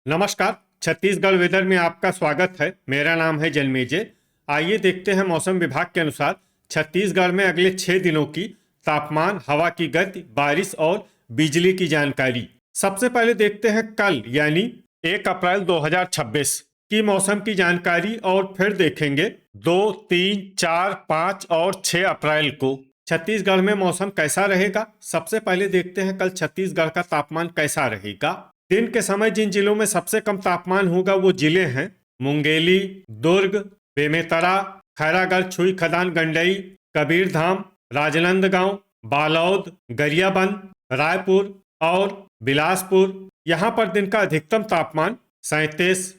नमस्कार। छत्तीसगढ़ वेदर में आपका स्वागत है। मेरा नाम है जन्मेजय। आइए देखते हैं मौसम विभाग के अनुसार छत्तीसगढ़ में अगले 6 दिनों की तापमान, हवा की गति, बारिश और बिजली की जानकारी। सबसे पहले देखते हैं कल यानी 1 अप्रैल 2026 की मौसम की जानकारी और फिर देखेंगे 2, 3, 4, 5 और 6 अप्रैल को छत्तीसगढ़ में मौसम कैसा रहेगा। सबसे पहले देखते हैं कल छत्तीसगढ़ का तापमान कैसा रहेगा। दिन के समय जिन जिलों में सबसे कम तापमान होगा वो जिले हैं मुंगेली, दुर्ग, बेमेतरा, खैरागढ़, छुई खदान, गंडई, कबीरधाम, राजनांदगांव, बालोद, गरियाबंद, रायपुर और बिलासपुर। यहाँ पर दिन का अधिकतम तापमान 37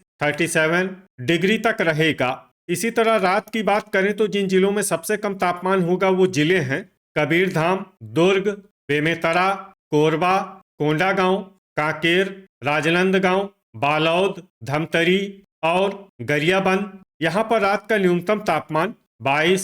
डिग्री तक रहेगा। इसी तरह रात की बात करें तो जिन जिलों में सबसे कम तापमान होगा वो जिले हैं कबीरधाम, दुर्ग, बेमेतरा, कोरबा, कोंडागांव, कांकेर, राजनांदगांव, बालोद, धमतरी और गरियाबंद। यहाँ पर रात का न्यूनतम तापमान 22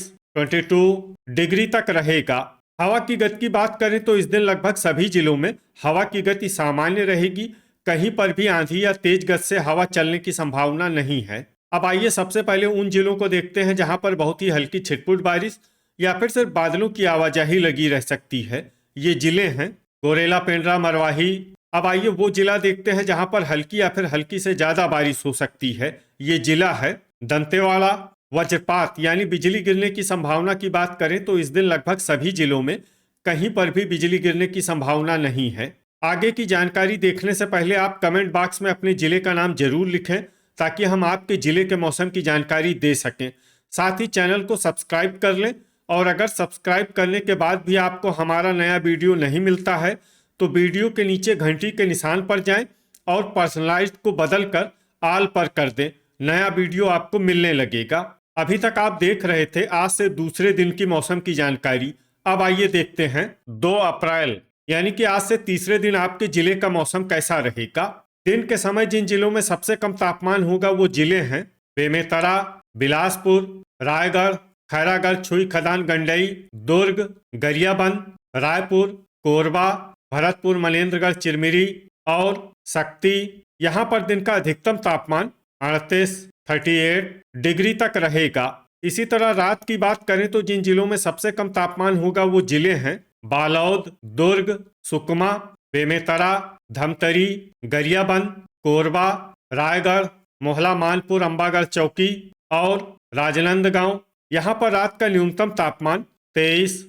डिग्री तक रहेगा। हवा की गति की बात करें तो इस दिन लगभग सभी जिलों में हवा की गति सामान्य रहेगी। कहीं पर भी आंधी या तेज गति से हवा चलने की संभावना नहीं है। अब आइए सबसे पहले उन जिलों को देखते हैं जहां पर बहुत ही हल्की छिटपुट बारिश या फिर सिर्फ बादलों की आवाजाही लगी रह सकती है। ये जिले हैं गोरेला, पेंड्रा, मरवाही। अब आइए वो जिला देखते हैं जहां पर हल्की या फिर हल्की से ज्यादा बारिश हो सकती है। ये जिला है दंतेवाड़ा। वज्रपात यानी बिजली गिरने की संभावना की बात करें तो इस दिन लगभग सभी जिलों में कहीं पर भी बिजली गिरने की संभावना नहीं है। आगे की जानकारी देखने से पहले आप कमेंट बॉक्स में अपने जिले का नाम जरूर लिखें ताकि हम आपके जिले के मौसम की जानकारी दे सकें। साथ ही चैनल को सब्सक्राइब कर लें और अगर सब्सक्राइब करने के बाद भी आपको हमारा नया वीडियो नहीं मिलता है तो वीडियो के नीचे घंटी के निशान पर जाएं और पर्सनलाइज्ड को बदलकर ऑल पर कर दें। नया वीडियो आपको मिलने लगेगा। अभी तक आप देख रहे थे आज से दूसरे दिन की मौसम की जानकारी। अब आइए देखते हैं 2 अप्रैल यानी कि आज से तीसरे दिन आपके जिले का मौसम कैसा रहेगा। दिन के समय जिन जिलों में सबसे कम तापमान होगा वो जिले हैं बेमेतरा, बिलासपुर, रायगढ़, खैरागढ़, छुई खदान, गंडई, दुर्ग, गरियाबंद, रायपुर, कोरबा, भरतपुर, मनेन्द्रगढ़, चिरमिरी और शक्ति। यहाँ पर दिन का अधिकतम तापमान 38 डिग्री तक रहेगा। इसी तरह रात की बात करें तो जिन जिलों में सबसे कम तापमान होगा वो जिले हैं बालोद, दुर्ग, सुकमा, बेमेतरा, धमतरी, गरियाबंद, कोरबा, रायगढ़, मोहला, मानपुर, अंबागढ़ चौकी और राजनांदगांव। यहाँ पर रात का न्यूनतम तापमान 23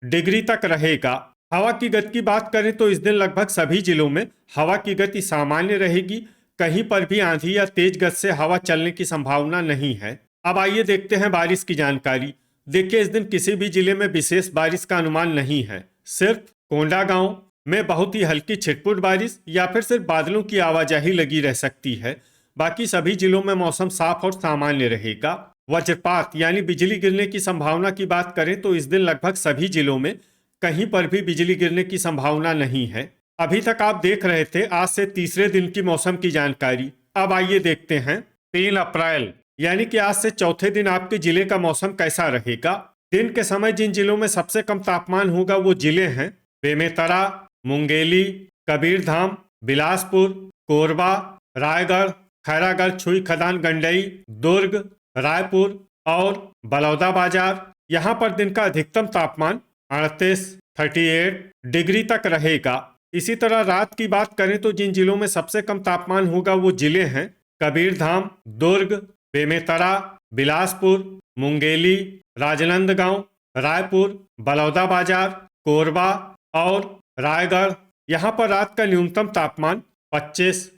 डिग्री तक रहेगा। हवा की गति की बात करें तो इस दिन लगभग सभी जिलों में हवा की गति सामान्य रहेगी। कहीं पर भी आंधी या तेज गति से हवा चलने की संभावना नहीं है। अब आइए देखते हैं बारिश की जानकारी। देखिए इस दिन किसी भी जिले में विशेष बारिश का अनुमान नहीं है। सिर्फ कोंडागांव में बहुत ही हल्की छिटपुट बारिश या फिर सिर्फ बादलों की आवाजाही लगी रह सकती है। बाकी सभी जिलों में मौसम साफ और सामान्य रहेगा। वज्रपात यानी बिजली गिरने की संभावना की बात करें तो इस दिन लगभग सभी जिलों में कहीं पर भी बिजली गिरने की संभावना नहीं है। अभी तक आप देख रहे थे आज से तीसरे दिन की मौसम की जानकारी। अब आइए देखते हैं 3 अप्रैल यानी कि आज से चौथे दिन आपके जिले का मौसम कैसा रहेगा। दिन के समय जिन जिलों में सबसे कम तापमान होगा वो जिले हैं बेमेतरा, मुंगेली, कबीरधाम, बिलासपुर, कोरबा, रायगढ़, खैरागढ़, छुई खदान, गंडई, दुर्ग, रायपुर और बलौदाबाजार। यहाँ पर दिन का अधिकतम तापमान 38 डिग्री तक रहेगा। इसी तरह रात की बात करें तो जिन जिलों में सबसे कम तापमान होगा वो जिले हैं कबीरधाम, दुर्ग, बेमेतरा, बिलासपुर, मुंगेली, राजनांदगांव, रायपुर, बलौदाबाजार, कोरबा और रायगढ़। यहाँ पर रात का न्यूनतम तापमान 25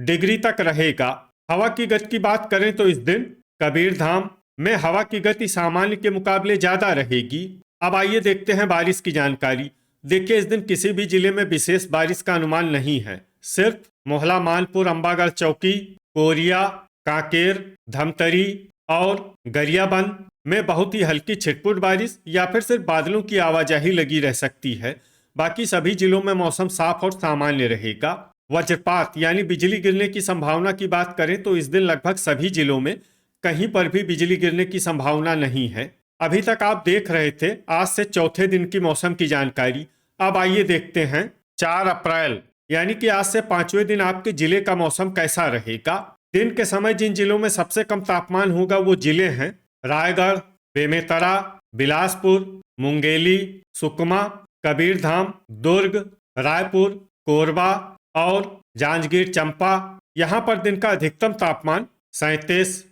डिग्री तक रहेगा। हवा की गति की बात करें तो इस दिन कबीरधाम में हवा की गति सामान्य के मुकाबले ज्यादा रहेगी। अब आइए देखते हैं बारिश की जानकारी। देखिए इस दिन किसी भी जिले में विशेष बारिश का अनुमान नहीं है। सिर्फ मोहला, मानपुर, अंबागढ़ चौकी, कोरिया, कांकेर, धमतरी और गरियाबंद में बहुत ही हल्की छिटपुट बारिश या फिर सिर्फ बादलों की आवाजाही लगी रह सकती है। बाकी सभी जिलों में मौसम साफ और सामान्य रहेगा। वज्रपात यानी बिजली गिरने की संभावना की बात करें तो इस दिन लगभग सभी जिलों में कहीं पर भी बिजली गिरने की संभावना नहीं है। अभी तक आप देख रहे थे आज से चौथे दिन की मौसम की जानकारी। अब आइए देखते हैं 4 अप्रैल यानी कि आज से 5वें दिन आपके जिले का मौसम कैसा रहेगा। दिन के समय जिन जिलों में सबसे कम तापमान होगा वो जिले हैं रायगढ़, बेमेतरा, बिलासपुर, मुंगेली, सुकमा, कबीरधाम, दुर्ग, रायपुर, कोरबा और जांजगीर चंपा। यहाँ पर दिन का अधिकतम तापमान 37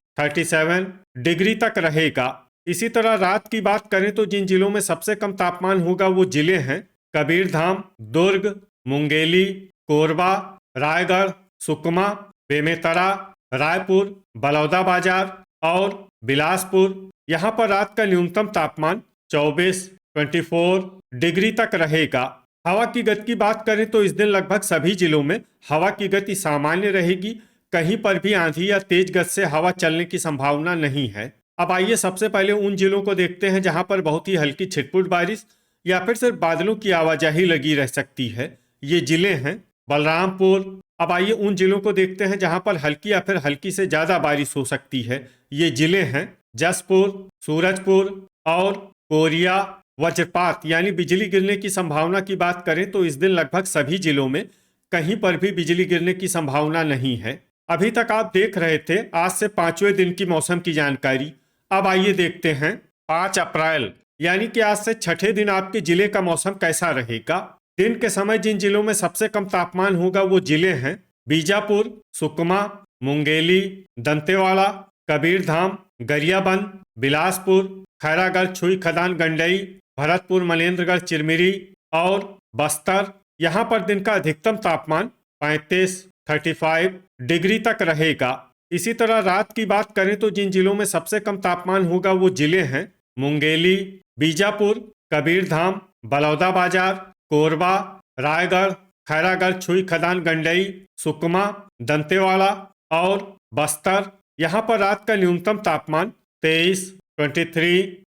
डिग्री तक रहेगा। इसी तरह रात की बात करें तो जिन जिलों में सबसे कम तापमान होगा वो जिले हैं कबीरधाम, दुर्ग, मुंगेली, कोरबा, रायगढ़, सुकमा, बेमेतरा, रायपुर, बलौदाबाजार और बिलासपुर। यहाँ पर रात का न्यूनतम तापमान 24 डिग्री तक रहेगा। हवा की गति की बात करें तो इस दिन लगभग सभी जिलों में हवा की गति सामान्य रहेगी। कहीं पर भी आंधी या तेज गति से हवा चलने की संभावना नहीं है। अब आइए सबसे पहले उन जिलों को देखते हैं जहां पर बहुत ही हल्की छिटपुट बारिश या फिर सिर्फ बादलों की आवाजाही लगी रह सकती है। ये जिले हैं बलरामपुर। अब आइए उन जिलों को देखते हैं जहां पर हल्की या फिर हल्की से ज्यादा बारिश हो सकती है। ये जिले हैं जसपुर, सूरजपुर और कोरिया। वज्रपात यानी बिजली गिरने की संभावना की बात करें तो इस दिन लगभग सभी जिलों में कहीं पर भी बिजली गिरने की संभावना नहीं है। अभी तक आप देख रहे थे आज से 5वें दिन की मौसम की जानकारी। अब आइए देखते हैं 5 अप्रैल यानी कि आज से 6ठे दिन आपके जिले का मौसम कैसा रहेगा। दिन के समय जिन जिलों में सबसे कम तापमान होगा वो जिले हैं बीजापुर, सुकमा, मुंगेली, दंतेवाड़ा, कबीरधाम, गरियाबंद, बिलासपुर, खैरागढ़, छुई खदान, गंडई, भरतपुर, मनेन्द्रगढ़, चिरमिरी और बस्तर। यहाँ पर दिन का अधिकतम तापमान 35 डिग्री तक रहेगा। इसी तरह रात की बात करें तो जिन जिलों में सबसे कम तापमान होगा वो जिले हैं मुंगेली, बीजापुर, कबीरधाम, बलौदाबाजार, कोरबा, रायगढ़, खैरागढ़, छुई खदान, गंडई, सुकमा, दंतेवाड़ा और बस्तर। यहाँ पर रात का न्यूनतम तापमान 23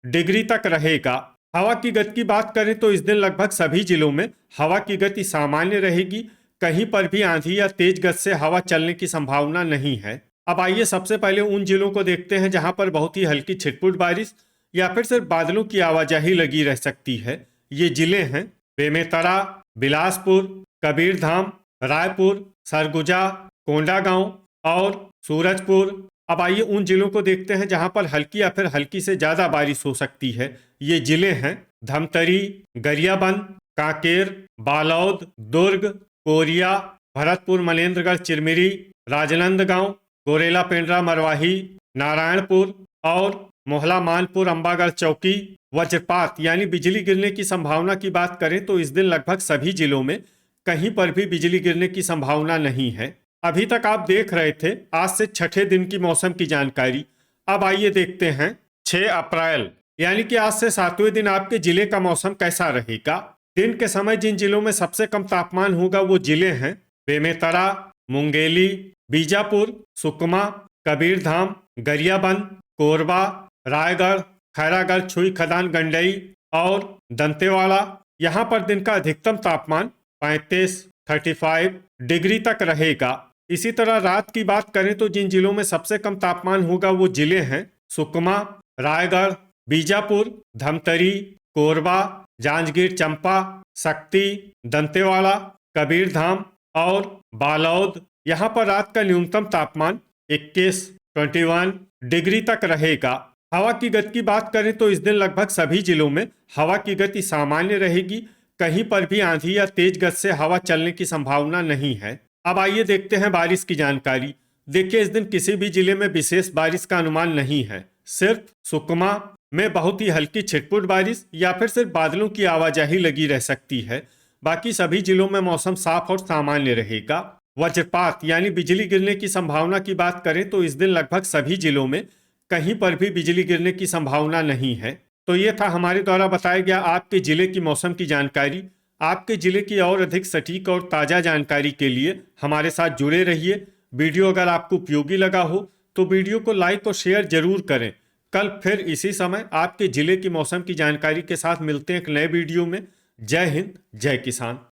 डिग्री तक रहेगा। हवा की गति की बात करें तो इस दिन लगभग सभी जिलों में हवा की गति सामान्य रहेगी। कहीं पर भी आंधी या तेज गति से हवा चलने की संभावना नहीं है। अब आइए सबसे पहले उन जिलों को देखते हैं जहां पर बहुत ही हल्की छिटपुट बारिश या फिर सिर्फ बादलों की आवाजाही लगी रह सकती है। ये जिले हैं बेमेतरा, बिलासपुर, कबीरधाम, रायपुर, सरगुजा, कोंडागांव और सूरजपुर। अब आइए उन जिलों को देखते हैं जहां पर हल्की या फिर हल्की से ज्यादा बारिश हो सकती है। ये जिले हैं धमतरी, गरियाबंद, कांकेर, बालौद, दुर्ग, कोरिया, भरतपुर, मनेन्द्रगढ़, चिरमिरी, राजनांदगांव, गोरेला, पेंड्रा, मरवाही, नारायणपुर और मोहला, मानपुर, अंबागढ़, चौकी। वज्रपात यानी बिजली गिरने की संभावना की बात करें तो इस दिन लगभग सभी जिलों में कहीं पर भी बिजली गिरने की संभावना नहीं है। अभी तक आप देख रहे थे आज से 6ठे दिन की मौसम की जानकारी। अब आइए देखते हैं 6 अप्रैल यानी कि आज से 7वें दिन आपके जिले का मौसम कैसा रहेगा। दिन के समय जिन जिलों में सबसे कम तापमान होगा वो जिले हैं बेमेतरा, मुंगेली, बीजापुर, सुकमा, कबीरधाम, गरियाबंद, कोरबा, रायगढ़, खैरागढ़, छुई खदान, गंडई और दंतेवाड़ा। यहाँ पर दिन का अधिकतम तापमान 35 डिग्री तक रहेगा। इसी तरह रात की बात करें तो जिन जिलों में सबसे कम तापमान होगा वो जिले हैं सुकमा, रायगढ़, बीजापुर, धमतरी, कोरबा, जांजगीर चंपा, शक्ति, दंतेवाड़ा, कबीरधाम और बालौद। यहाँ पर रात का न्यूनतम तापमान 21 डिग्री तक रहेगा। हवा की गति की बात करें तो इस दिन लगभग सभी जिलों में हवा की गति सामान्य रहेगी। कहीं पर भी आंधी या तेज गति से हवा चलने की संभावना नहीं है। अब आइए देखते हैं बारिश की जानकारी। देखिए इस दिन किसी भी जिले में विशेष बारिश का अनुमान नहीं है। सिर्फ सुकमा में बहुत ही हल्की छिटपुट बारिश या फिर सिर्फ बादलों की आवाजाही लगी रह सकती है। बाकी सभी जिलों में मौसम साफ और सामान्य रहेगा। वज्रपात यानी बिजली गिरने की संभावना की बात करें तो इस दिन लगभग सभी जिलों में कहीं पर भी बिजली गिरने की संभावना नहीं है। तो ये था हमारे द्वारा बताया गया आपके जिले की मौसम की जानकारी। आपके जिले की और अधिक सटीक और ताज़ा जानकारी के लिए हमारे साथ जुड़े रहिए। वीडियो अगर आपको उपयोगी लगा हो तो वीडियो को लाइक और शेयर जरूर करें। कल फिर इसी समय आपके जिले की मौसम की जानकारी के साथ मिलते हैं एक नए वीडियो में। जय हिंद, जय किसान।